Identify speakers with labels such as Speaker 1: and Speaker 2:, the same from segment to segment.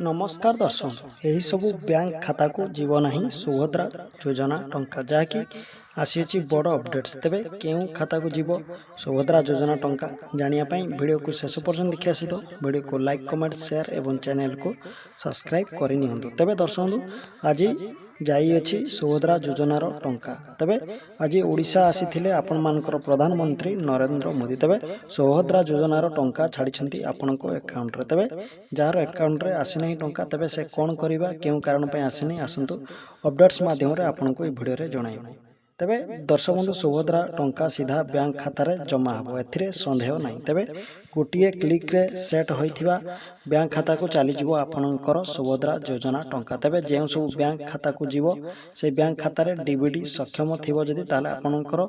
Speaker 1: नमस्कार दर्शक यही सब बैंक खाता को जीव नहीं सुभद्रा योजना टंका जहाँकि आसी बड़ अपडेट्स तेबे केउ खाता को जीव सुभद्रा योजना टंका जानियापाई वीडियो को शेष पर्यंत देखि आसी वीडियो को लाइक कमेंट शेयर एवं चैनल को सब्सक्राइब करनी तेबे दर्शक आज जाइए सुभद्रा योजनार टंका तेबे आज ओडिशा आसीथिले आपण मानकर प्रधानमंत्री नरेंद्र मोदी तेबे सुभद्रा योजनार टंका छाड़ी आपण अकाउंट रे तेबे जार अकाउंट रे आसीना टंका तेबे से कौन करबा केउ कारण पे आसीनी आसंतु अपडेट्स माध्यम रे आपनको ए वीडियो रे जणाइबो तेबे दर्शक बंधु सुभद्रा टंका सीधा बैंक खाता रे जमा हबो एथिरे संदेह नहीं तेबे गोटे क्लिक रे सेट होइथिबा बैंक खाता को चली जीवो आपनकर सुभद्रा योजना टंका तेबे जेउ सब बैंक खाता को जीवो से बैंक खाता रे डीबीडी सक्षम थिबो जदी ताले आपनकर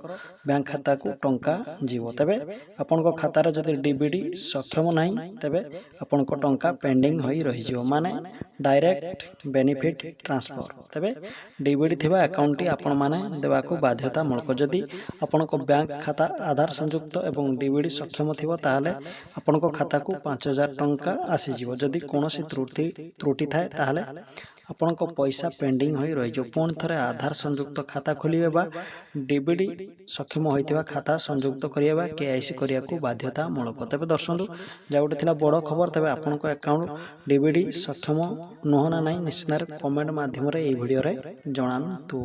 Speaker 1: बैंक खाता को टंका जीवो तेबे आपनको खाता रे जदी डीबीडी सक्षम नहीं तेबे आपनको टंका पेंडिंग होई रहि जीवो माने डायरेक्ट बेनिफिट ट्रांसफर तेबे डीबीडी थिबा अकाउंट टी आपण माने देबा को बाध्यतामूलक जदि आपनको बैंक खाता आधार संयुक्त एवं डीबीडी सक्षम थिबो ताले आपनको खाता को 5000 टंका आसी जीवो जदि कोनोसी त्रुटि थाए ताले आपनको पैसा पेंडिंग होई रहि जो पुण थरे आधार संयुक्त खाता खोलिबे बा डीबीडी सक्षम होइतिबा खाता संयुक्त करियबा केआईसी करिया को बाध्यतामूलक तबे दर्शक जाउटे थिला बड़ खबर तबे आपनको अकाउंट डीबीडी सक्षम नहोना नाही निश्चित कमेंट माध्यम रे ए वीडियो रे जणानतु।